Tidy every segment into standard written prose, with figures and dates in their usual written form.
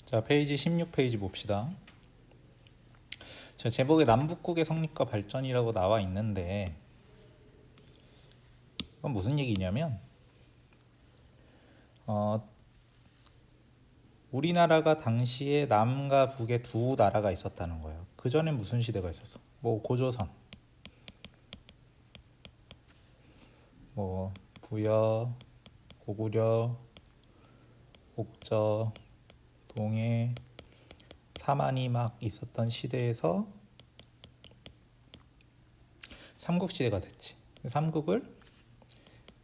자, 페이지 16페이지 봅시다. 자, 제목에 남북국의 성립과 발전이라고 나와 있는데 이건 무슨 얘기냐면 우리나라가 당시에 남과 북의 두 나라가 있었다는 거예요. 그 전에 무슨 시대가 있었어? 뭐 고조선, 뭐 부여, 고구려, 옥저, 동해, 사만이 막 있었던 시대에서 삼국시대가 됐지. 삼국을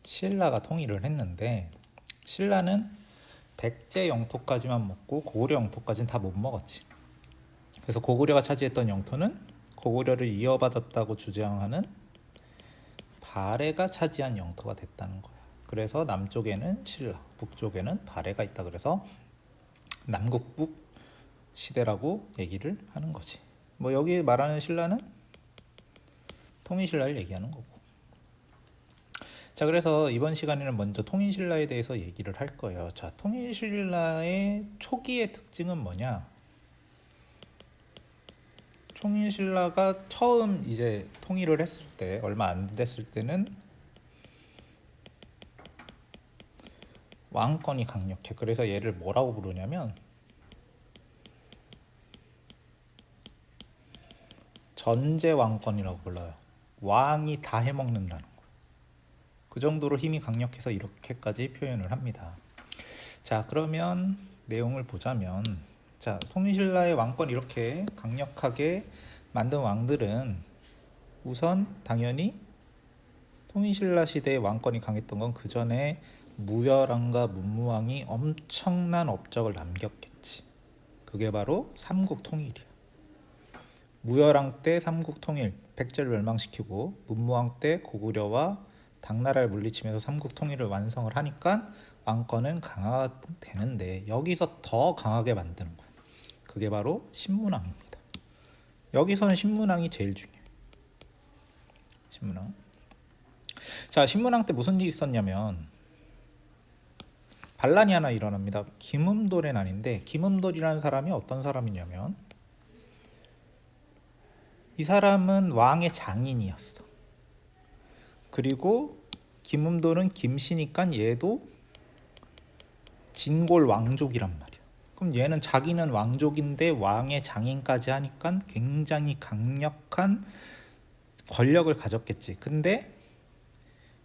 신라가 통일을 했는데 신라는 백제 영토까지만 먹고 고구려 영토까지는 다 못 먹었지. 그래서 고구려가 차지했던 영토는 고구려를 이어받았다고 주장하는 발해가 차지한 영토가 됐다는 거야. 그래서 남쪽에는 신라, 북쪽에는 발해가 있다. 그래서 남국북 시대라고 얘기를 하는 거지. 뭐 여기 말하는 신라는 통일신라를 얘기하는 거고. 자, 그래서 이번 시간에는 먼저 통일신라에 대해서 얘기를 할 거예요. 자, 통일신라의 초기의 특징은 뭐냐? 통일신라가 처음 이제 통일을 했을 때, 얼마 안 됐을 때는 왕권이 강력해. 그래서 얘를 뭐라고 부르냐면 전제 왕권이라고 불러요. 왕이 다 해먹는다는 거. 그 정도로 힘이 강력해서 이렇게까지 표현을 합니다. 자, 그러면 내용을 보자면, 자, 통일신라의 왕권 이렇게 강력하게 만든 왕들은 우선 당연히 통일신라 시대의 왕권이 강했던 건 그 전에 무열왕과 문무왕이 엄청난 업적을 남겼겠지. 그게 바로 삼국통일이야. 무열왕 때 삼국통일, 백제를 멸망시키고 문무왕 때 고구려와 당나라를 물리치면서 삼국통일을 완성을 하니까 왕권은 강화가 되는데 여기서 더 강하게 만드는 거야. 그게 바로 신문왕입니다. 여기서는 신문왕이 제일 중요해. 신문왕. 자, 신문왕 때 무슨 일이 있었냐면 반란이 하나 일어납니다. 김음돌의 난인데 김음돌이라는 사람이 어떤 사람이냐면 이 사람은 왕의 장인이었어. 그리고 김음돌은 김씨니까 얘도 진골 왕족이란 말이야. 그럼 얘는 자기는 왕족인데 왕의 장인까지 하니까 굉장히 강력한 권력을 가졌겠지. 근데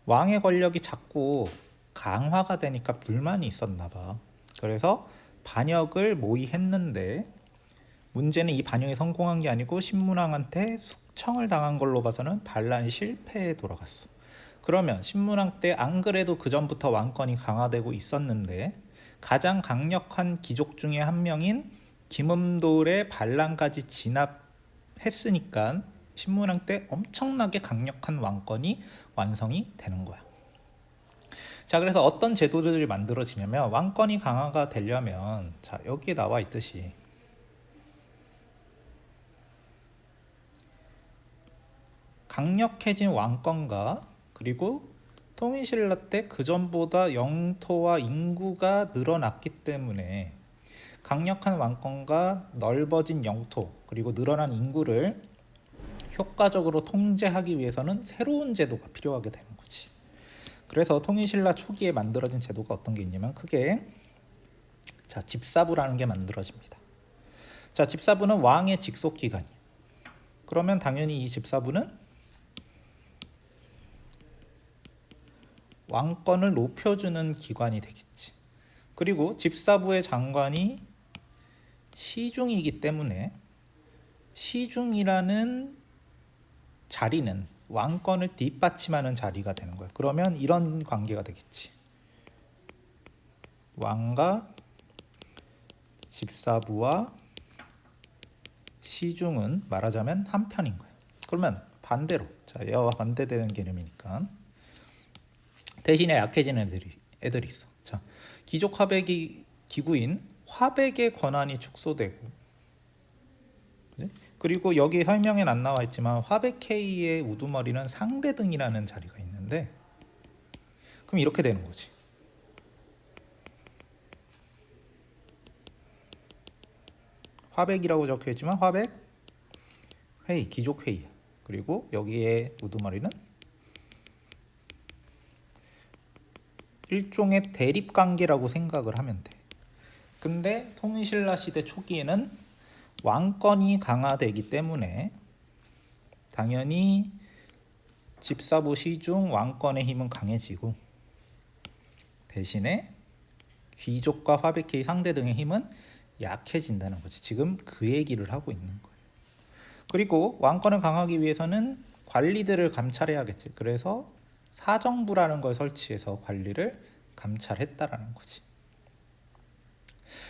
왕의 권력이 자꾸 강화가 되니까 불만이 있었나 봐. 그래서 반역을 모의했는데 문제는 이 반역이 성공한 게 아니고 신문왕한테 숙청을 당한 걸로 봐서는 반란이 실패에 돌아갔어. 그러면 신문왕 때 안 그래도 그 전부터 왕권이 강화되고 있었는데 가장 강력한 귀족 중에 한 명인 김음돌의 반란까지 진압했으니까 신문왕 때 엄청나게 강력한 왕권이 완성이 되는 거야. 자, 그래서 어떤 제도들이 만들어지냐면 왕권이 강화가 되려면 자, 여기에 나와 있듯이 강력해진 왕권과 그리고 통일신라 때 그전보다 영토와 인구가 늘어났기 때문에 강력한 왕권과 넓어진 영토 그리고 늘어난 인구를 효과적으로 통제하기 위해서는 새로운 제도가 필요하게 되는 거지. 그래서 통일신라 초기에 만들어진 제도가 어떤 게 있냐면 크게 자, 집사부라는 게 만들어집니다. 자, 집사부는 왕의 직속 기관이야. 그러면 당연히 이 집사부는 왕권을 높여주는 기관이 되겠지. 그리고 집사부의 장관이 시중이기 때문에 시중이라는 자리는 왕권을 뒷받침하는 자리가 되는 거야. 그러면 이런 관계가 되겠지. 왕과 집사부와 시중은 말하자면 한 편인 거야. 그러면 반대로, 자, 얘와 반대되는 개념이니까 대신에 약해지는 애들이 있어. 자, 귀족 화백이 기구인 화백의 권한이 축소되고, 그치? 그리고 여기 설명엔 안 나와 있지만 화백회의의 우두머리는 상대등이라는 자리가 있는데, 그럼 이렇게 되는 거지. 화백이라고 적혀있지만 화백 회의, 귀족회의. 그리고 여기에 우두머리는 일종의 대립관계라고 생각을 하면 돼. 근데 통일신라 시대 초기에는 왕권이 강화되기 때문에 당연히 집사부 시중 왕권의 힘은 강해지고 대신에 귀족과 화백회의 상대 등의 힘은 약해진다는 거지. 지금 그 얘기를 하고 있는 거예요. 그리고 왕권을 강화하기 위해서는 관리들을 감찰해야겠지. 그래서 사정부라는 걸 설치해서 관리를 감찰했다라는 거지.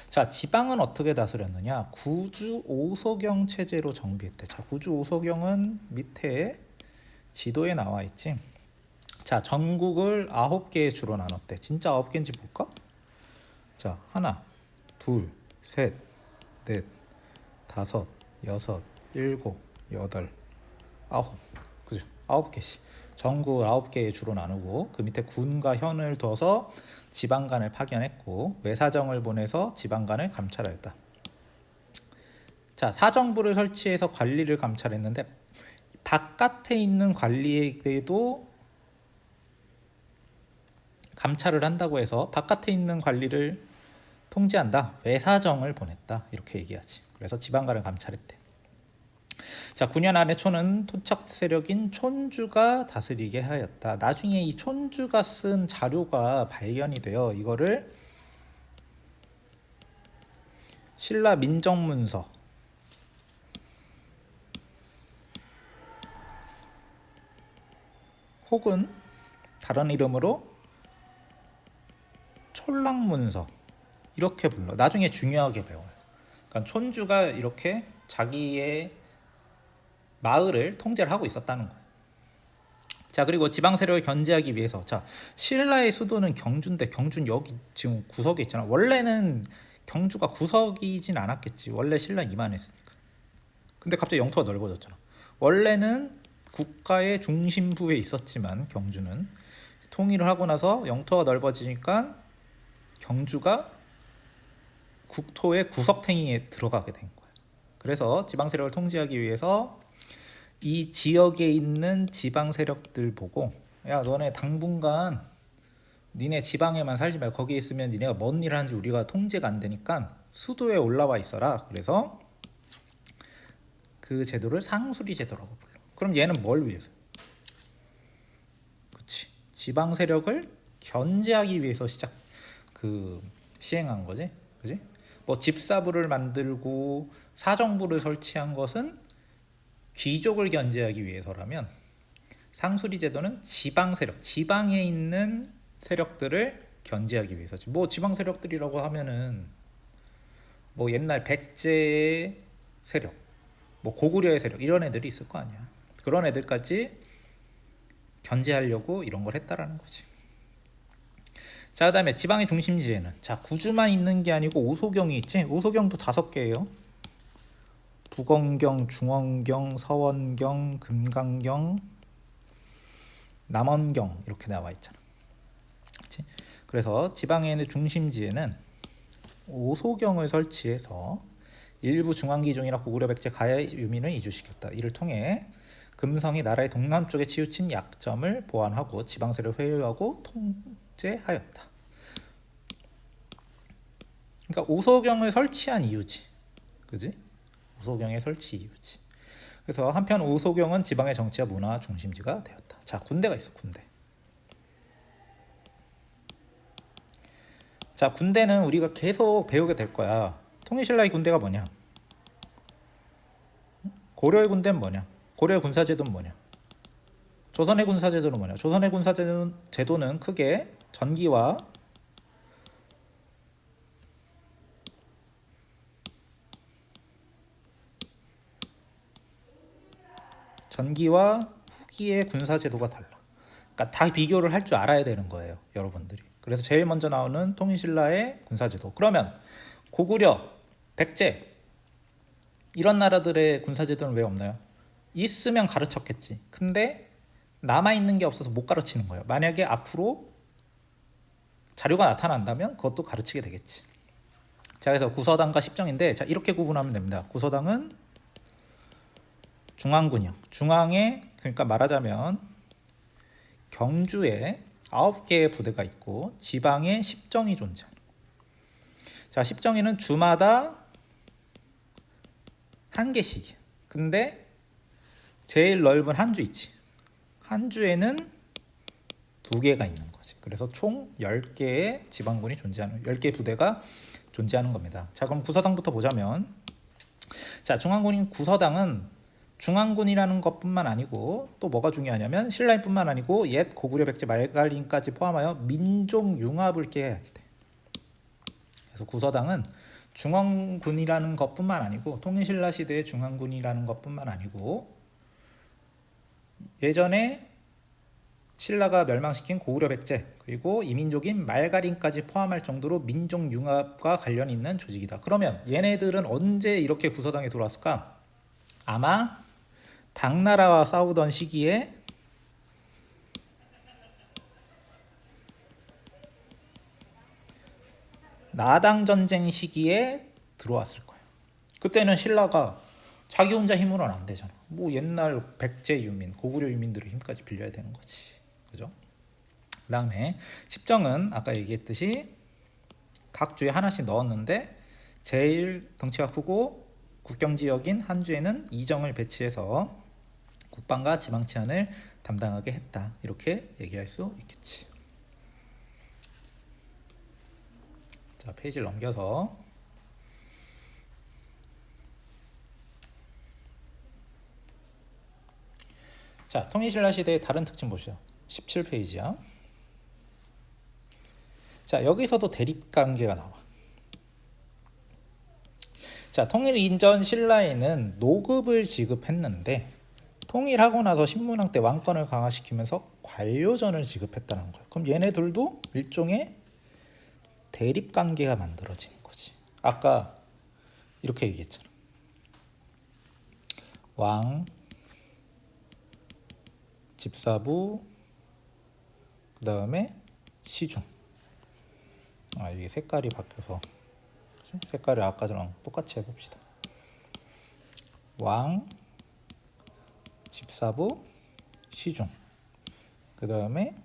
자, 지방은 어떻게 다스렸느냐? 구주 오소경 체제로 정비했대. 자, 구주 오소경은 밑에 지도에 나와 있지. 자, 전국을 9개의 주로 나눴대. 진짜 9개인지 볼까? 자, 하나, 둘, 셋, 넷, 다섯, 여섯, 일곱, 여덟, 아홉. 그죠? 9개씩. 전국을 9개의 주로 나누고 그 밑에 군과 현을 둬서 지방간을 파견했고 외사정을 보내서 지방간을 감찰하였다. 자, 사정부를 설치해서 관리를 감찰했는데 바깥에 있는 관리에게도 감찰을 한다고 해서 바깥에 있는 관리를 통제한다. 외사정을 보냈다. 이렇게 얘기하지. 그래서 지방간을 감찰했대. 자, 9년 안에 촌은 토착 세력인 촌주가 다스리게 하였다. 나중에 이 촌주가 쓴 자료가 발견이 돼요. 이거를 신라 민정문서 혹은 다른 이름으로 촌랑문서 이렇게 불러. 나중에 중요하게 배워요. 그러니까 촌주가 이렇게 자기의 마을을 통제를 하고 있었다는 거예요. 자, 그리고 지방 세력을 견제하기 위해서 자, 신라의 수도는 경주인데 경주는 여기 지금 구석에 있잖아. 원래는 경주가 구석이진 않았겠지. 원래 신라 이만했으니까. 근데 갑자기 영토가 넓어졌잖아. 원래는 국가의 중심부에 있었지만 경주는 통일을 하고 나서 영토가 넓어지니까 경주가 국토의 구석탱이에 들어가게 된 거예요. 그래서 지방 세력을 통제하기 위해서 이 지역에 있는 지방 세력들 보고 야, 너네 당분간 니네 지방에만 살지 말고 거기 있으면 니네가 뭔 일을 하는지 우리가 통제가 안 되니까 수도에 올라와 있어라. 그래서 그 제도를 상수리 제도라고 불러. 그럼 얘는 뭘 위해서? 그치, 지방 세력을 견제하기 위해서 시행한 거지. 그지? 뭐 집사부를 만들고 사정부를 설치한 것은 귀족을 견제하기 위해서라면 상수리 제도는 지방 세력, 지방에 있는 세력들을 견제하기 위해서지. 뭐 지방 세력들이라고 하면은 뭐 옛날 백제의 세력, 뭐 고구려의 세력 이런 애들이 있을 거 아니야. 그런 애들까지 견제하려고 이런 걸 했다라는 거지. 자, 그다음에 지방의 중심지에는 자, 구주만 있는 게 아니고 오소경이 있지. 오소경도 5개예요. 북원경, 중원경, 서원경, 금강경, 남원경 이렇게 나와 있잖아. 그치? 그래서 지방에 있는 중심지에는 오소경을 설치해서 일부 중앙기종이나 고구려 백제 가야 유민을 이주시켰다. 이를 통해 금성이 나라의 동남쪽에 치우친 약점을 보완하고 지방세를 회유하고 통제하였다. 그러니까 오소경을 설치한 이유지. 그지? 오소경의 설치 이유지. 그래서 한편 오소경은 지방의 정치와 문화 중심지가 되었다. 자, 군대가 있어. 군대. 자, 군대는 우리가 계속 배우게 될 거야. 통일신라의 군대가 뭐냐? 고려의 군대는 뭐냐? 고려의 군사제도는 뭐냐? 조선의 군사제도는 뭐냐? 조선의 군사제도는 크게 전기와 후기의 군사제도가 달라. 그러니까 다 비교를 할 줄 알아야 되는 거예요, 여러분들이. 그래서 제일 먼저 나오는 통일신라의 군사제도. 그러면 고구려, 백제 이런 나라들의 군사제도는 왜 없나요? 있으면 가르쳤겠지. 근데 남아있는 게 없어서 못 가르치는 거예요. 만약에 앞으로 자료가 나타난다면 그것도 가르치게 되겠지. 자, 그래서 구서당과 십정인데, 자, 이렇게 구분하면 됩니다. 구서당은 중앙군역, 중앙에, 그러니까 말하자면 경주에 9개의 부대가 있고 지방에 십정이 존재하는. 자, 십정에는 주마다 한 개씩이야. 근데 제일 넓은 한 주 있지. 한 주에는 2개가 있는 거지. 그래서 총 10개의 지방군이 존재하는, 10개의 부대가 존재하는 겁니다. 자, 그럼 구서당부터 보자면, 자, 중앙군인 구서당은 중앙군이라는 것뿐만 아니고 또 뭐가 중요하냐면 신라인뿐만 아니고 옛 고구려 백제 말갈린까지 포함하여 민족 융합을 깨야 돼. 그래서 구서당은 중앙군이라는 것뿐만 아니고 통일신라 시대의 중앙군이라는 것뿐만 아니고 예전에 신라가 멸망시킨 고구려 백제 그리고 이민족인 말갈인까지 포함할 정도로 민족 융합과 관련이 있는 조직이다. 그러면 얘네들은 언제 이렇게 구서당에 들어왔을까? 아마 당나라와 싸우던 시기에 나당 전쟁 시기에 들어왔을 거예요. 그때는 신라가 자기 혼자 힘으로는 안 되잖아. 뭐 옛날 백제 유민, 고구려 유민들의 힘까지 빌려야 되는 거지. 그죠? 그다음에 십정은 아까 얘기했듯이 각 주에 하나씩 넣었는데 제일 덩치가 크고 국경 지역인 한 주에는 이정을 배치해서 국방과 지방 치안을 담당하게 했다. 이렇게 얘기할 수 있겠지. 자, 페이지를 넘겨서 자, 통일신라 시대의 다른 특징 보시죠. 17페이지야. 자, 여기서도 대립관계가 나와. 자, 통일 이전 신라에는 노급을 지급했는데 통일하고 나서 신문왕 때 왕권을 강화시키면서 관료전을 지급했다는 거예요. 그럼 얘네들도 일종의 대립관계가 만들어지는 거지. 아까 이렇게 얘기했잖아. 왕, 집사부, 그 다음에 시중. 이게 색깔이 바뀌어서 색깔을 아까랑 똑같이 해봅시다. 왕, 집사부, 시중. 그 다음에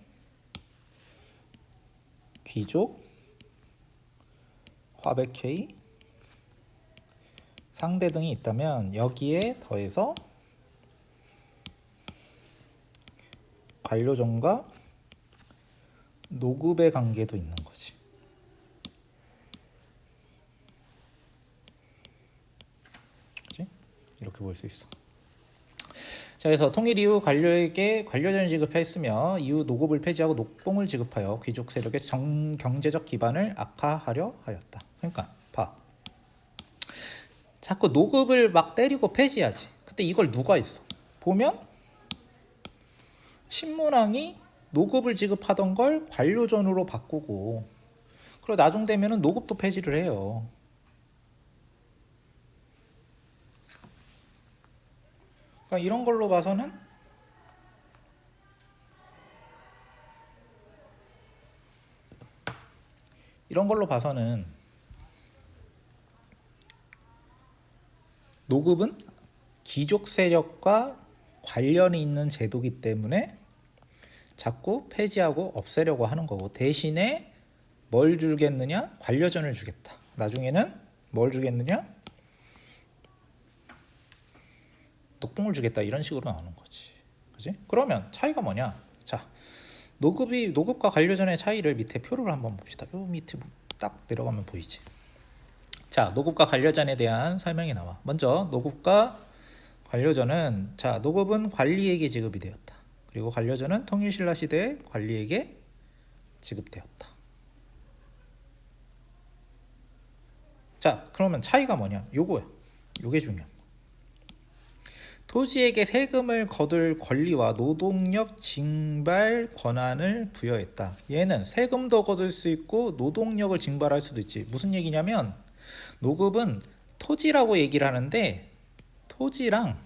귀족, 화백회의, 상대 등이 있다면 여기에 더해서 관료전과 노급의 관계도 있는 거지. 그치? 이렇게 볼 수 있어. 자, 그래서 통일 이후 관료에게 관료전을 지급했으며 이후 노급을 폐지하고 녹봉을 지급하여 귀족 세력의 경제적 기반을 악화하려 하였다. 그러니까 봐. 자꾸 노급을 막 때리고 폐지하지. 근데 이걸 누가 있어? 보면 신문왕이 노급을 지급하던 걸 관료전으로 바꾸고 그리고 나중 되면은 노급도 폐지를 해요. 그러니까 이런 걸로 봐서는 노급은 귀족 세력과 관련이 있는 제도이기 때문에 자꾸 폐지하고 없애려고 하는 거고 대신에 뭘 주겠느냐? 관료전을 주겠다. 나중에는 뭘 주겠느냐? 녹봉을 주겠다. 이런 식으로 나오는 거지. 그지? 그러면 차이가 뭐냐? 자, 노급과 관료전의 차이를 밑에 표를 한번 봅시다. 요 밑에 딱 내려가면 보이지. 자, 노급과 관료전에 대한 설명이 나와. 먼저 노급과 관료전은 자, 노급은 관리에게 지급이 되었다. 그리고 관료전은 통일신라 시대에 관리에게 지급되었다. 자, 그러면 차이가 뭐냐? 요거야. 요게 중요한 거. 토지에게 세금을 거둘 권리와 노동력 징발 권한을 부여했다. 얘는 세금도 거둘 수 있고 노동력을 징발할 수도 있지. 무슨 얘기냐면 노급은 토지라고 얘기를 하는데 토지랑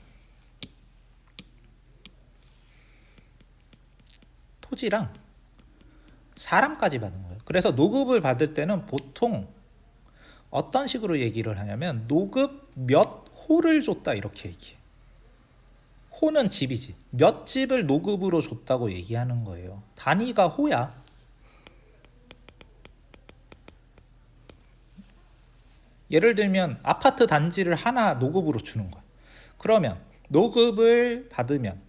사람까지 받는 거예요. 그래서 노급을 받을 때는 보통 어떤 식으로 얘기를 하냐면 노급 몇 호를 줬다 이렇게 얘기해. 호는 집이지. 몇 집을 노급으로 줬다고 얘기하는 거예요. 단위가 호야. 예를 들면 아파트 단지를 하나 노급으로 주는 거야. 그러면 노급을 받으면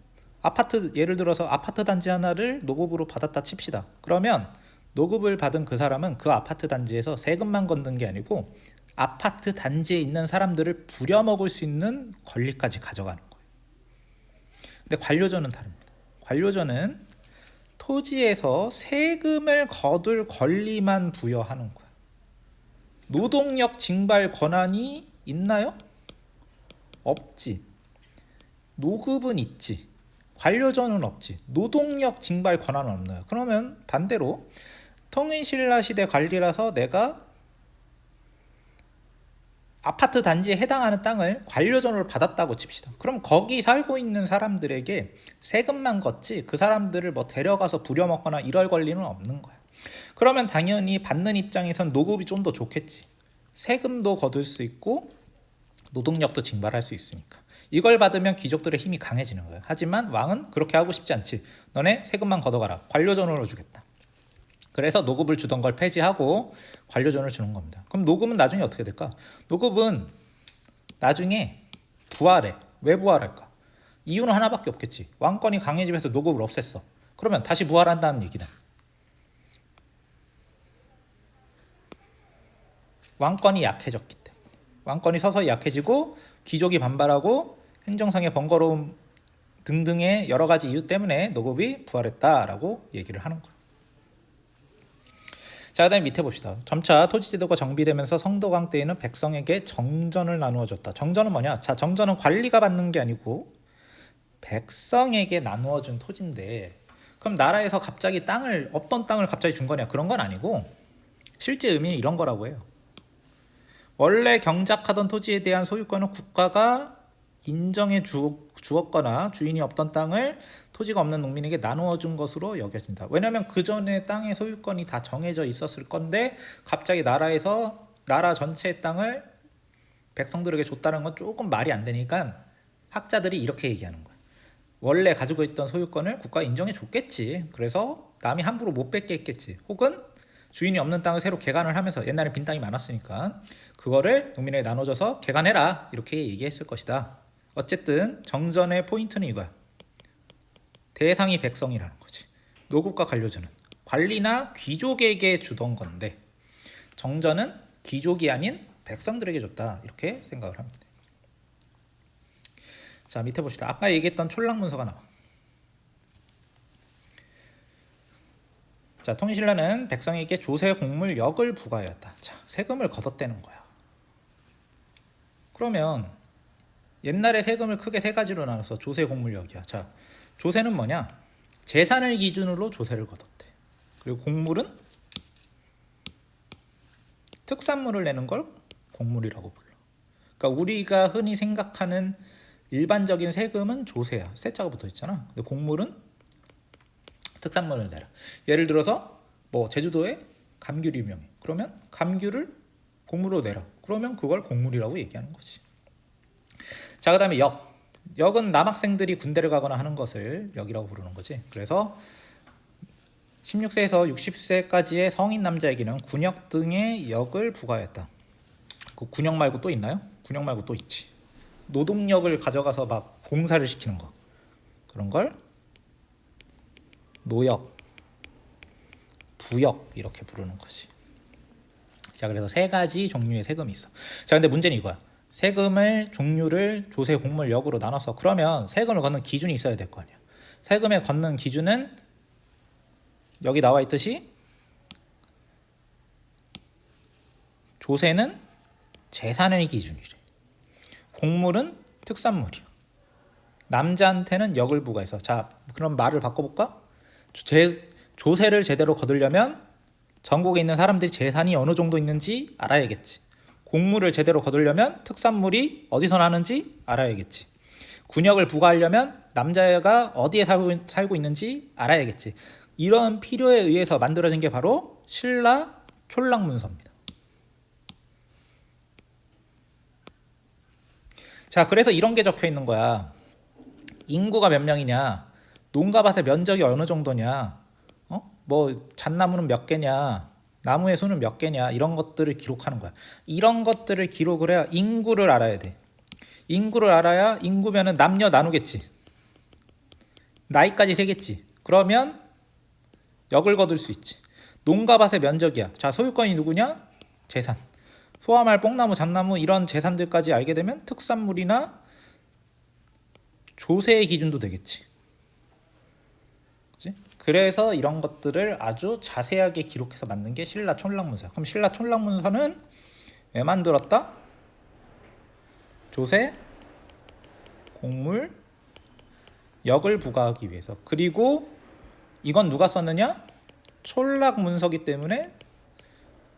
예를 들어서 아파트 단지 하나를 노급으로 받았다 칩시다. 그러면 노급을 받은 그 사람은 그 아파트 단지에서 세금만 걷는 게 아니고 아파트 단지에 있는 사람들을 부려먹을 수 있는 권리까지 가져가는 거예요. 근데 관료전은 다릅니다. 관료전은 토지에서 세금을 거둘 권리만 부여하는 거야. 노동력 징발 권한이 있나요? 없지. 노급은 있지. 관료전은 없지. 노동력 징발 권한은 없나요? 그러면 반대로 통일신라 시대 관리라서 내가 아파트 단지에 해당하는 땅을 관료전으로 받았다고 칩시다. 그럼 거기 살고 있는 사람들에게 세금만 걷지 그 사람들을 뭐 데려가서 부려먹거나 이럴 권리는 없는 거야. 그러면 당연히 받는 입장에선 노급이 좀 더 좋겠지. 세금도 거둘 수 있고 노동력도 징발할 수 있으니까. 이걸 받으면 귀족들의 힘이 강해지는 거예요. 하지만 왕은 그렇게 하고 싶지 않지. 너네 세금만 걷어가라. 관료전으로 주겠다. 그래서 노급을 주던 걸 폐지하고 관료전을 주는 겁니다. 그럼 노급은 나중에 어떻게 될까? 노급은 나중에 부활해. 왜 부활할까? 이유는 하나밖에 없겠지. 왕권이 강해지면서 노급을 없앴어. 그러면 다시 부활한다는 얘기다. 왕권이 약해졌기 때문에. 왕권이 서서히 약해지고 귀족이 반발하고 행정상의 번거로움 등등의 여러 가지 이유 때문에 노급이 부활했다라고 얘기를 하는 거예요. 자, 그다음 밑에 봅시다. 점차 토지제도가 정비되면서 성도강 때에는 백성에게 정전을 나누어 줬다. 정전은 뭐냐? 자, 정전은 관리가 받는 게 아니고 백성에게 나누어 준 토지인데, 그럼 나라에서 갑자기 없던 땅을 갑자기 준 거냐? 그런 건 아니고 실제 의미는 이런 거라고 해요. 원래 경작하던 토지에 대한 소유권은 국가가 인정해 주었거나 주인이 없던 땅을 토지가 없는 농민에게 나누어 준 것으로 여겨진다. 왜냐하면 그 전에 땅의 소유권이 다 정해져 있었을 건데 갑자기 나라에서 나라 전체의 땅을 백성들에게 줬다는 건 조금 말이 안 되니까 학자들이 이렇게 얘기하는 거야. 원래 가지고 있던 소유권을 국가가 인정해 줬겠지. 그래서 남이 함부로 못 뺏게 했겠지. 혹은 주인이 없는 땅을 새로 개간을 하면서, 옛날에 빈 땅이 많았으니까 그거를 농민에게 나눠줘서 개간해라 이렇게 얘기했을 것이다. 어쨌든 정전의 포인트는 이거야. 대상이 백성이라는 거지. 노급과 관료전은 관리나 귀족에게 주던 건데 정전은 귀족이 아닌 백성들에게 줬다 이렇게 생각을 합니다. 자, 밑에 봅시다. 아까 얘기했던 촐락문서가 나와. 자, 통일신라는 백성에게 조세 공물 역을 부과하였다. 자, 세금을 걷어떼는 거야. 그러면 옛날에 세금을 크게 세 가지로 나눠서 조세 공물 역이야. 자, 조세는 뭐냐? 재산을 기준으로 조세를 걷었대. 그리고 공물은 특산물을 내는 걸 공물이라고 불러. 그러니까 우리가 흔히 생각하는 일반적인 세금은 조세야. 세자가 붙어 있잖아. 근데 공물은 특산물을 내라. 예를 들어서 뭐 제주도에 감귤이 유명해. 그러면 감귤을 공물로 내라. 그러면 그걸 공물이라고 얘기하는 거지. 자, 그다음에 역. 역은 남학생들이 군대를 가거나 하는 것을 역이라고 부르는 거지. 그래서 16세에서 60세까지의 성인 남자에게는 군역 등의 역을 부과했다. 그 군역 말고 또 있나요? 군역 말고 또 있지. 노동력을 가져가서 막 공사를 시키는 거. 그런 걸 노역, 부역 이렇게 부르는 거지. 자, 그래서 세 가지 종류의 세금이 있어. 자, 근데 문제는 이거야. 세금을 종류를 조세, 공물, 역으로 나눠서 그러면 세금을 걷는 기준이 있어야 될 거 아니야. 세금에 걷는 기준은 여기 나와 있듯이 조세는 재산의 기준이래. 공물은 특산물이야. 남자한테는 역을 부과해서. 자, 그럼 말을 바꿔볼까? 조세를 제대로 거두려면 전국에 있는 사람들이 재산이 어느 정도 있는지 알아야겠지. 공물을 제대로 거두려면 특산물이 어디서 나는지 알아야겠지. 군역을 부과하려면 남자가 어디에 살고 있는지 알아야겠지. 이런 필요에 의해서 만들어진 게 바로 신라 촐락문서입니다. 자, 그래서 이런 게 적혀 있는 거야. 인구가 몇 명이냐, 농가밭의 면적이 어느 정도냐, 뭐 잣나무는 몇 개냐, 나무의 수는 몇 개냐, 이런 것들을 기록하는 거야. 이런 것들을 기록을 해야 인구를 알아야 돼. 인구를 알아야, 인구면은 남녀 나누겠지, 나이까지 세겠지. 그러면 역을 거둘 수 있지. 농가밭의 면적이야. 자, 소유권이 누구냐? 재산. 소화말, 뽕나무, 잣나무 이런 재산들까지 알게 되면 특산물이나 조세의 기준도 되겠지. 그치? 그래서 이런 것들을 아주 자세하게 기록해서 만든 게 신라 촌락문서. 그럼 신라 촌락문서는 왜 만들었다? 조세, 공물, 역을 부과하기 위해서. 그리고 이건 누가 썼느냐? 촌락문서기 때문에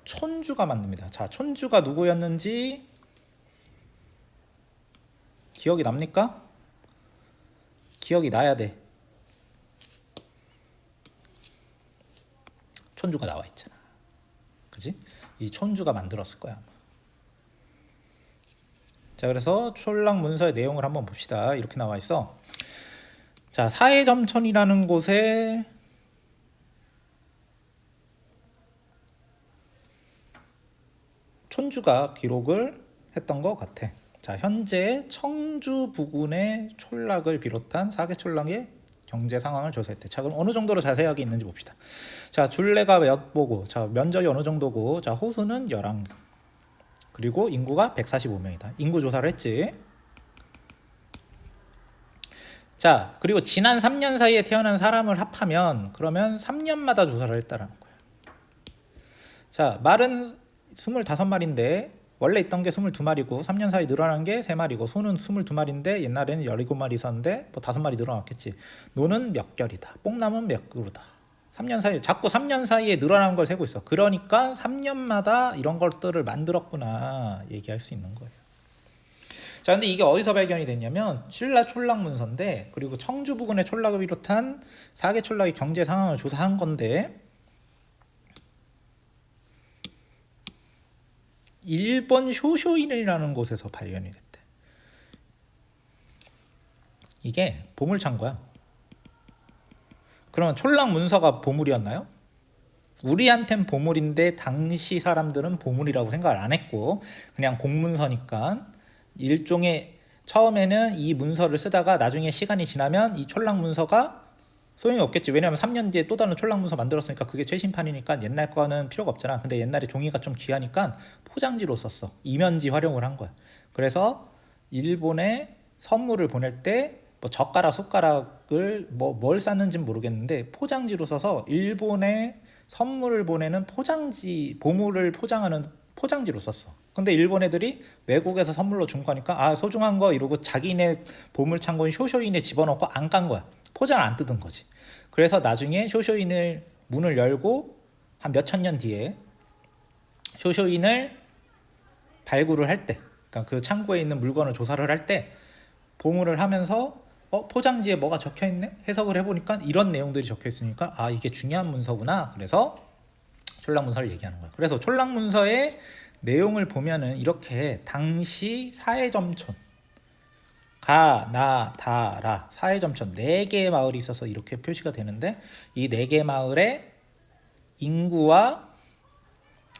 촌주가 만듭니다. 자, 촌주가 누구였는지 기억이 납니까? 기억이 나야 돼. 촌주가 나와 있잖아. 그지? 이 촌주가 만들었을 거야. 자, 그래서 촌락문서의 내용을 한번 봅시다. 이렇게 나와 있어. 자, 사해점촌이라는 곳에 촌주가 기록을 했던 것 같아. 자, 현재 청주 부근의 촌락을 비롯한 사계촌락의 경제 상황을 조사했대. 자, 그럼 어느 정도로 자세하게 있는지 봅시다. 자, 줄레가 몇 보고, 자, 면적이 어느 정도고, 자, 호수는 11개, 그리고 인구가 145명이다. 인구 조사를 했지. 자, 그리고 지난 3년 사이에 태어난 사람을 합하면 그러면 3년마다 조사를 했다라는 거야. 자, 말은 25마리인데 원래 있던 게 22마리고 3년 사이 늘어난 게 3마리고, 소는 22마리인데 옛날에는 17마리 있었는데 뭐 5마리 늘어났겠지. 노는 몇 결이다. 뽕나무는 몇 그루다. 3년 사이, 자꾸 3년 사이에 늘어나는 걸 세고 있어. 그러니까 3년마다 이런 것들을 만들었구나 얘기할 수 있는 거예요. 자, 근데 이게 어디서 발견이 됐냐면 신라 촌락문서인데, 그리고 청주 부근의 촌락을 비롯한 사계 촌락의 경제 상황을 조사한 건데, 일본 쇼쇼인이라는 곳에서 발견이 됐대. 이게 보물창고야. 그러면 촌락문서가 보물이었나요? 우리한텐 보물인데 당시 사람들은 보물이라고 생각을 안 했고 그냥 공문서니까 일종의, 처음에는 이 문서를 쓰다가 나중에 시간이 지나면 이 촌락문서가 소용이 없겠지. 왜냐하면 3년 뒤에 또 다른 촌락문서 만들었으니까 그게 최신판이니까 옛날 거는 필요가 없잖아. 근데 옛날에 종이가 좀 귀하니까 포장지로 썼어. 이면지 활용을 한 거야. 그래서 일본에 선물을 보낼 때 뭐 젓가락, 숟가락을 뭘 쌌는지는 모르겠는데 포장지로 써서 일본에 선물을 보내는 포장지, 보물을 포장하는 포장지로 썼어. 근데 일본 애들이 외국에서 선물로 준 거니까 아, 소중한 거 이러고 자기네 보물창고인 쇼쇼인에 집어넣고 안 깐 거야. 포장을 안 뜯은 거지. 그래서 나중에 쇼쇼인을 문을 열고 한 몇천 년 뒤에 쇼쇼인을 발굴을 할 때, 그러니까 그 창고에 있는 물건을 조사를 할 때 보물을 하면서 포장지에 뭐가 적혀 있네? 해석을 해보니까 이런 내용들이 적혀 있으니까 아, 이게 중요한 문서구나. 그래서 촌락문서를 얘기하는 거야. 그래서 촌락문서의 내용을 보면은 이렇게 당시 사해점촌, 가, 나, 다, 라, 사해점촌 4개의 마을이 있어서 이렇게 표시가 되는데, 이 4개 마을의 인구와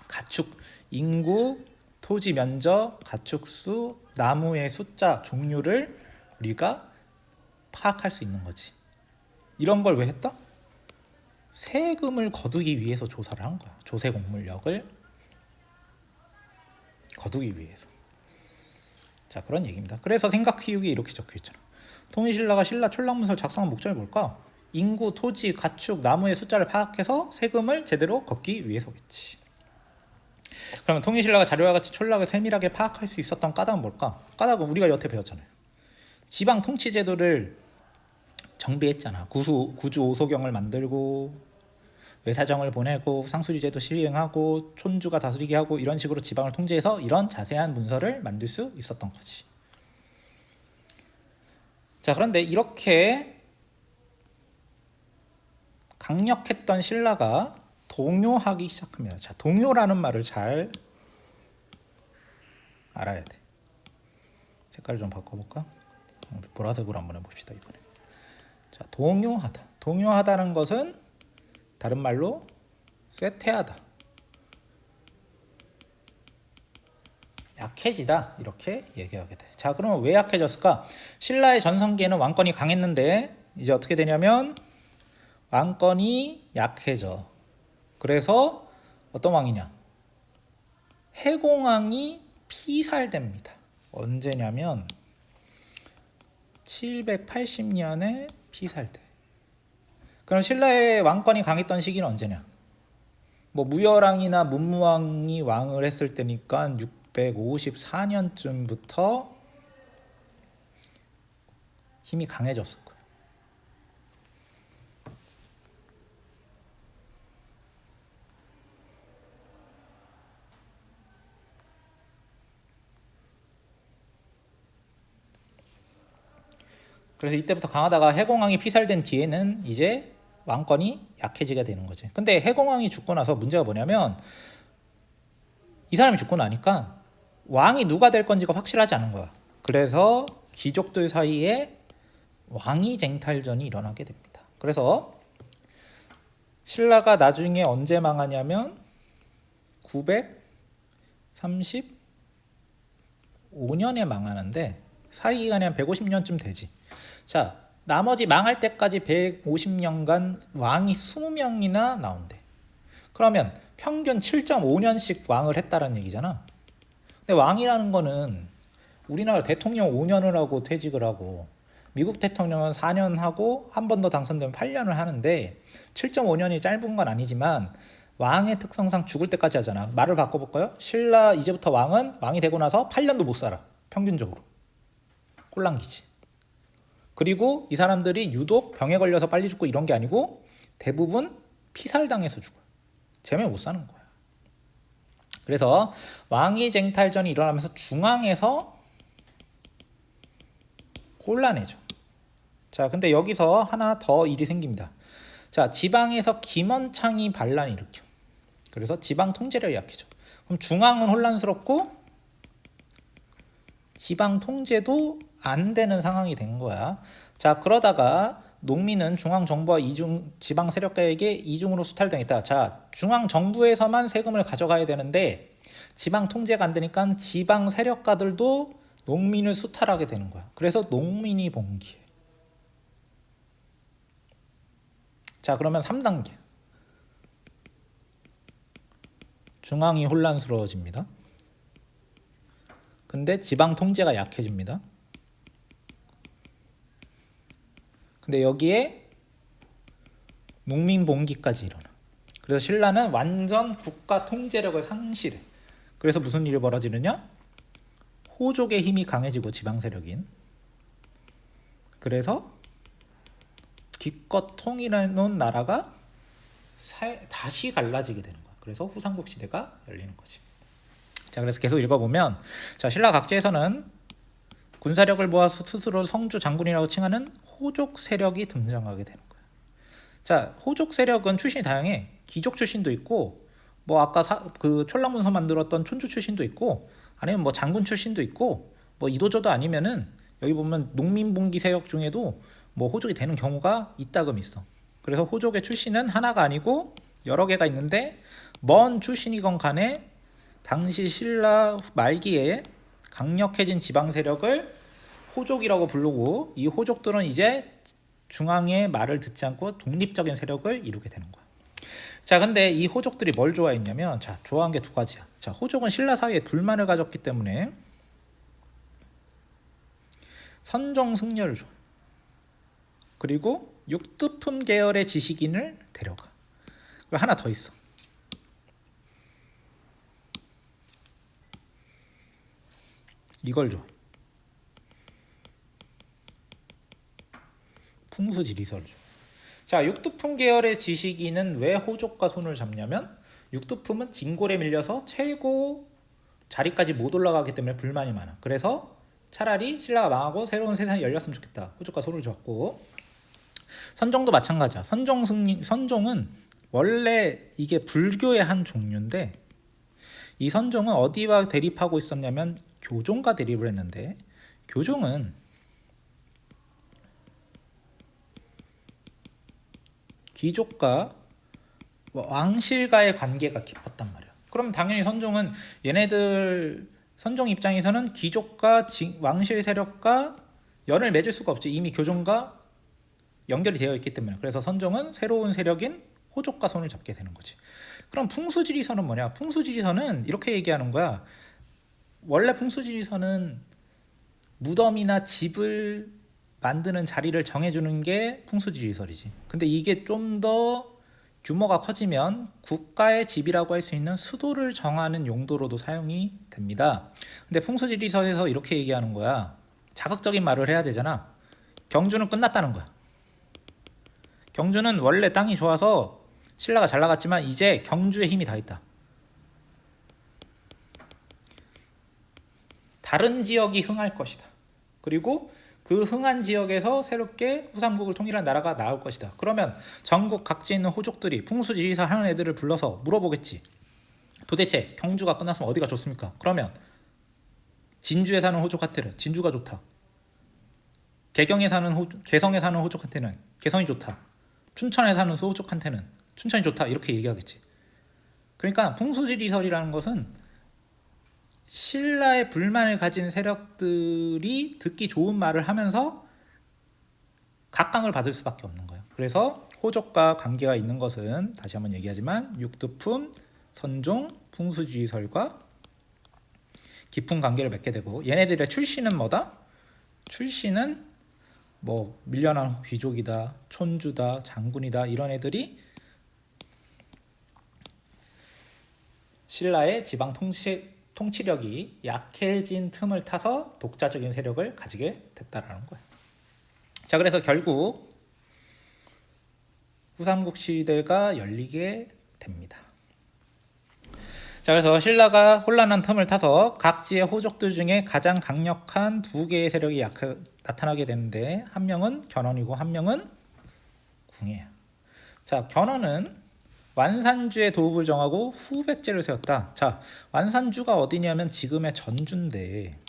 가축, 인구, 토지 면적, 가축수, 나무의 숫자, 종류를 우리가 파악할 수 있는 거지. 이런 걸 왜 했다? 세금을 거두기 위해서 조사를 한 거야. 조세공물력을 거두기 위해서. 자, 그런 얘기입니다. 그래서 생각키우기에 이렇게 적혀 있잖아. 통일신라가 신라 촌락문서를 작성한 목적이 뭘까? 인구, 토지, 가축, 나무의 숫자를 파악해서 세금을 제대로 걷기 위해서겠지. 그러면 통일신라가 자료와 같이 촌락을 세밀하게 파악할 수 있었던 까닭은 뭘까? 까닭은 우리가 여태 배웠잖아요. 지방 통치 제도를 정비했잖아. 구주 5소경을 만들고 외사정을 보내고 상수리제도 시행하고 촌주가 다스리게 하고 이런 식으로 지방을 통제해서 이런 자세한 문서를 만들 수 있었던 거지. 자, 그런데 이렇게 강력했던 신라가 동요하기 시작합니다. 자, 동요라는 말을 잘 알아야 돼. 색깔 좀 바꿔볼까? 보라색으로 한번 해봅시다 이번에. 자, 동요하다. 동요하다는 것은 다른 말로 쇠퇴하다, 약해지다 이렇게 얘기하게 돼. 자, 그러면 왜 약해졌을까? 신라의 전성기에는 왕권이 강했는데 이제 어떻게 되냐면 왕권이 약해져. 그래서 어떤 왕이냐? 해공왕이 피살됩니다. 언제냐면 780년에 피살돼. 그럼 신라의 왕권이 강했던 시기는 언제냐? 뭐 무열왕이나 문무왕이 왕을 했을 때니까 654년쯤부터 힘이 강해졌을 거예요. 그래서 이때부터 강하다가 해공왕이 피살된 뒤에는 이제 왕권이 약해지게 되는 거지. 근데 해공왕이 죽고 나서 문제가 뭐냐면 이 사람이 죽고 나니까 왕이 누가 될 건지가 확실하지 않은 거야. 그래서 귀족들 사이에 왕위 쟁탈전이 일어나게 됩니다. 그래서 신라가 나중에 언제 망하냐면 935년에 망하는데 사이 기간이 한 150년쯤 되지. 자, 나머지 망할 때까지 150년간 왕이 20명이나 나온대. 그러면 평균 7.5년씩 왕을 했다는 얘기잖아. 근데 왕이라는 거는 우리나라 대통령 5년을 하고 퇴직을 하고 미국 대통령은 4년 하고 한 번 더 당선되면 8년을 하는데 7.5년이 짧은 건 아니지만 왕의 특성상 죽을 때까지 하잖아. 말을 바꿔볼까요? 신라 이제부터 왕이 되고 나서 8년도 못 살아. 평균적으로. 꼴랑기지. 그리고 이 사람들이 유독 병에 걸려서 빨리 죽고 이런 게 아니고 대부분 피살당해서 죽어요. 재미 못 사는 거야. 그래서 왕위 쟁탈전이 일어나면서 중앙에서 곤란해져. 자, 근데 여기서 하나 더 일이 생깁니다. 자, 지방에서 김원창이 반란을 일으켜. 그래서 지방 통제력이 약해져. 그럼 중앙은 혼란스럽고 지방 통제도 안 되는 상황이 된 거야. 자, 그러다가 농민은 중앙 정부와 지방 세력가에게 이중으로 수탈당했다. 자, 중앙 정부에서만 세금을 가져가야 되는데 지방 통제가 안 되니까 지방 세력가들도 농민을 수탈하게 되는 거야. 그래서 농민이 봉기해. 자, 그러면 3단계. 중앙이 혼란스러워집니다. 근데 지방 통제가 약해집니다. 근데 여기에 농민 봉기까지 일어나. 그래서 신라는 완전 국가 통제력을 상실해. 그래서 무슨 일이 벌어지느냐? 호족의 힘이 강해지고 지방 세력인. 그래서 기껏 통일해놓은 나라가 다시 갈라지게 되는 거야. 그래서 후삼국 시대가 열리는 거지. 자, 그래서 계속 읽어보면, 자, 신라 각지에서는 군사력을 모아 스스로 성주 장군이라고 칭하는 호족 세력이 등장하게 되는 거야. 자, 호족 세력은 출신이 다양해. 귀족 출신도 있고, 뭐 아까 그 촐랑문서 만들었던 촌주 출신도 있고, 아니면 뭐 장군 출신도 있고, 뭐 이도저도 아니면은 여기 보면 농민봉기 세력 중에도 뭐 호족이 되는 경우가 있다금 있어. 그래서 호족의 출신은 하나가 아니고 여러 개가 있는데 먼 출신이건 간에 당시 신라 말기에 강력해진 지방 세력을 호족이라고 부르고 이 호족들은 이제 중앙의 말을 듣지 않고 독립적인 세력을 이루게 되는 거야. 자, 근데 이 호족들이 뭘 좋아했냐면, 자, 좋아한 게 두 가지야. 자, 호족은 신라 사이에 불만을 가졌기 때문에 선종 승려를 좋아해. 그리고 육두품 계열의 지식인을 데려가. 그리고 하나 더 있어. 이걸 줘. 풍수지리설을 줘. 자, 육두품 계열의 지식인은 왜 호족과 손을 잡냐면 육두품은 진골에 밀려서 최고 자리까지 못 올라가기 때문에 불만이 많아. 그래서 차라리 신라가 망하고 새로운 세상이 열렸으면 좋겠다. 호족과 손을 잡고. 선종도 마찬가지야. 선종은 원래 이게 불교의 한 종류인데 이 선종은 어디와 대립하고 있었냐면 교종과 대립을 했는데 교종은 귀족과 왕실과의 관계가 깊었단 말이야. 그럼 당연히 선종은 얘네들 선종 입장에서는 귀족과 왕실 세력과 연을 맺을 수가 없지. 이미 교종과 연결이 되어 있기 때문에. 그래서 선종은 새로운 세력인 호족과 손을 잡게 되는 거지. 그럼 풍수지리서는 뭐냐? 풍수지리서는 이렇게 얘기하는 거야. 원래 풍수지리서는 무덤이나 집을 만드는 자리를 정해주는 게 풍수지리설이지. 근데 이게 좀 더 규모가 커지면 국가의 집이라고 할 수 있는 수도를 정하는 용도로도 사용이 됩니다. 근데 풍수지리서에서 이렇게 얘기하는 거야. 자극적인 말을 해야 되잖아. 경주는 끝났다는 거야. 경주는 원래 땅이 좋아서 신라가 잘 나갔지만 이제 경주의 힘이 다 있다. 다른 지역이 흥할 것이다. 그리고 그 흥한 지역에서 새롭게 후삼국을 통일한 나라가 나올 것이다. 그러면 전국 각지에 있는 호족들이 풍수지리서 하는 애들을 불러서 물어보겠지. 도대체 경주가 끝났으면 어디가 좋습니까? 그러면 진주에 사는 호족한테는 진주가 좋다. 개성에 사는 호족한테는 개성이 좋다. 춘천에 사는 호족한테는 춘천이 좋다. 이렇게 얘기하겠지. 그러니까 풍수지리설이라는 것은 신라의 불만을 가진 세력들이 듣기 좋은 말을 하면서 각광을 받을 수밖에 없는 거예요. 그래서 호족과 관계가 있는 것은 다시 한번 얘기하지만 육두품, 선종, 풍수지리설과 깊은 관계를 맺게 되고, 얘네들의 출신은 뭐다? 출신은 뭐 밀려난 귀족이다, 촌주다, 장군이다, 이런 애들이 신라의 지방 통치력이 약해진 틈을 타서 독자적인 세력을 가지게 됐다라는 거예요. 자, 그래서 결국 후삼국 시대가 열리게 됩니다. 자, 그래서 신라가 혼란한 틈을 타서 각지의 호족들 중에 가장 강력한 두 개의 세력이 나타나게 되는데, 한 명은 견훤이고 한 명은 궁예야. 자, 견훤은 완산주의 도읍을 정하고 후백제를 세웠다. 자, 완산주가 어디냐면 지금의 전주인데,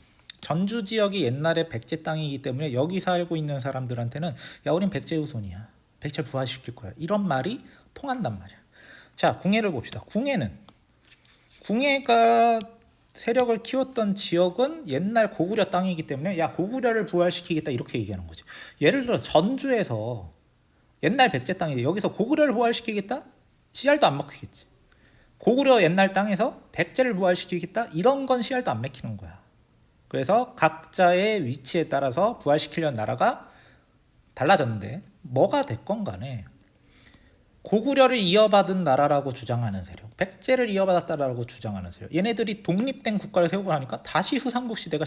전주 지역이 옛날에 백제 땅이기 때문에 여기 살고 있는 사람들한테는 야, 우린 백제 후손이야, 백제를 부활시킬 거야, 이런 말이 통한단 말이야. 자, 궁예를 봅시다. 궁예가 세력을 키웠던 지역은 옛날 고구려 땅이기 때문에 야, 고구려를 부활시키겠다, 이렇게 얘기하는 거지. 예를 들어 전주에서 옛날 백제 땅인데 여기서 고구려를 부활시키겠다? 씨알도 안 먹히겠지. 고구려 옛날 땅에서 백제를 부활시키겠다? 이런 건 씨알도 안 먹히는 거야. 그래서 각자의 위치에 따라서 부활시키려는 나라가 달라졌는데, 뭐가 됐건 간에 고구려를 이어받은 나라라고 주장하는 세력, 백제를 이어받았다라고 주장하는 세력, 얘네들이 독립된 국가를 세우고 나니까 다시 삼국시대가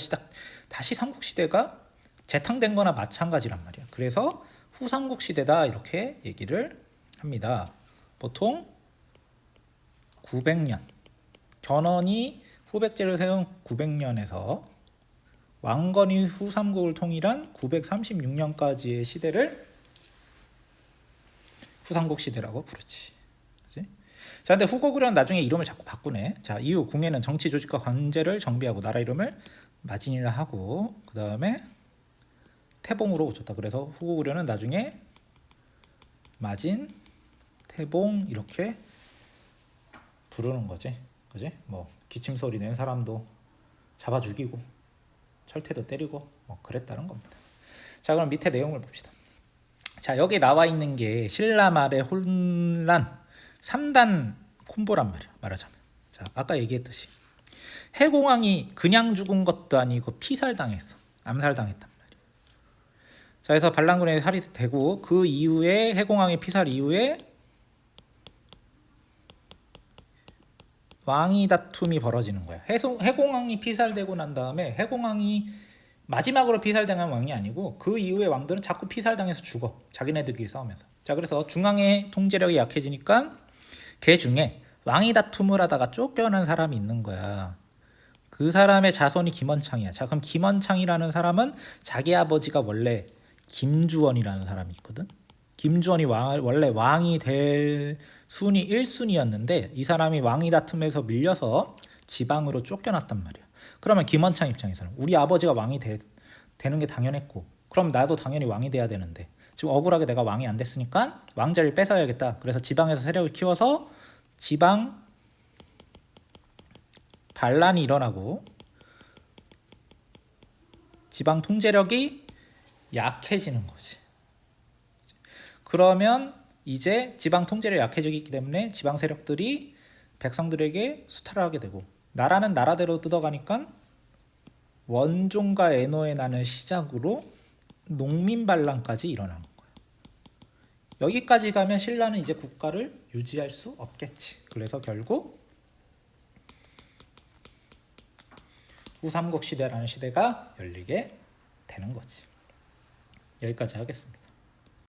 재탕된 거나 마찬가지란 말이야. 그래서 후삼국시대다, 이렇게 얘기를 합니다. 보통 900년, 견훤이 후백제를 세운 900년에서 왕건이 후삼국을 통일한 936년까지의 시대를 후삼국 시대라고 부르지. 그치? 자, 근데 후고구려는 나중에 이름을 자꾸 바꾸네. 자, 이후 궁예는 정치 조직과 관제를 정비하고 나라 이름을 마진이라 하고, 그 다음에 태봉으로 고쳤다. 그래서 후고구려는 나중에 마진, 태봉 이렇게 부르는 거지. 그지? 뭐 기침 소리 낸 사람도 잡아 죽이고 철퇴도 때리고 뭐 그랬다는 겁니다. 자, 그럼 밑에 내용을 봅시다. 자, 여기 나와 있는 게 신라 말의 혼란 3단 콤보란 말이야, 말하자면. 자, 아까 얘기했듯이 해공왕이 그냥 죽은 것도 아니고 피살당했어. 암살당했단 말이야. 자, 그래서 반란군에 살이 되고, 그 이후에 해공왕의 피살 이후에 왕위 다툼이 벌어지는 거야. 해공왕이 피살되고 난 다음에, 해공왕이 마지막으로 피살당한 왕이 아니고 그 이후의 왕들은 자꾸 피살당해서 죽어, 자기네들끼리 싸우면서. 자, 그래서 중앙의 통제력이 약해지니까 그 중에 왕위 다툼을 하다가 쫓겨난 사람이 있는 거야. 그 사람의 자손이 김원창이야. 자, 그럼 김원창이라는 사람은 자기 아버지가 원래 김주원이라는 사람이 있거든. 김주원이 원래 왕이 될 순위 1순위였는데 이 사람이 왕위 다툼에서 밀려서 지방으로 쫓겨났단 말이야. 그러면 김원창 입장에서는 우리 아버지가 왕이 되는 게 당연했고, 그럼 나도 당연히 왕이 돼야 되는데 지금 억울하게 내가 왕이 안 됐으니까 왕자를 뺏어야겠다. 그래서 지방에서 세력을 키워서 지방 반란이 일어나고 지방 통제력이 약해지는 거지. 그러면 이제 지방 통제력이 약해지기 때문에 지방 세력들이 백성들에게 수탈을 하게 되고, 나라는 나라대로 뜯어가니까 원종과 애노의 난을 시작으로 농민 반란까지 일어나는 거예요. 여기까지 가면 신라는 이제 국가를 유지할 수 없겠지. 그래서 결국 후삼국시대라는 시대가 열리게 되는 거지. 여기까지 하겠습니다.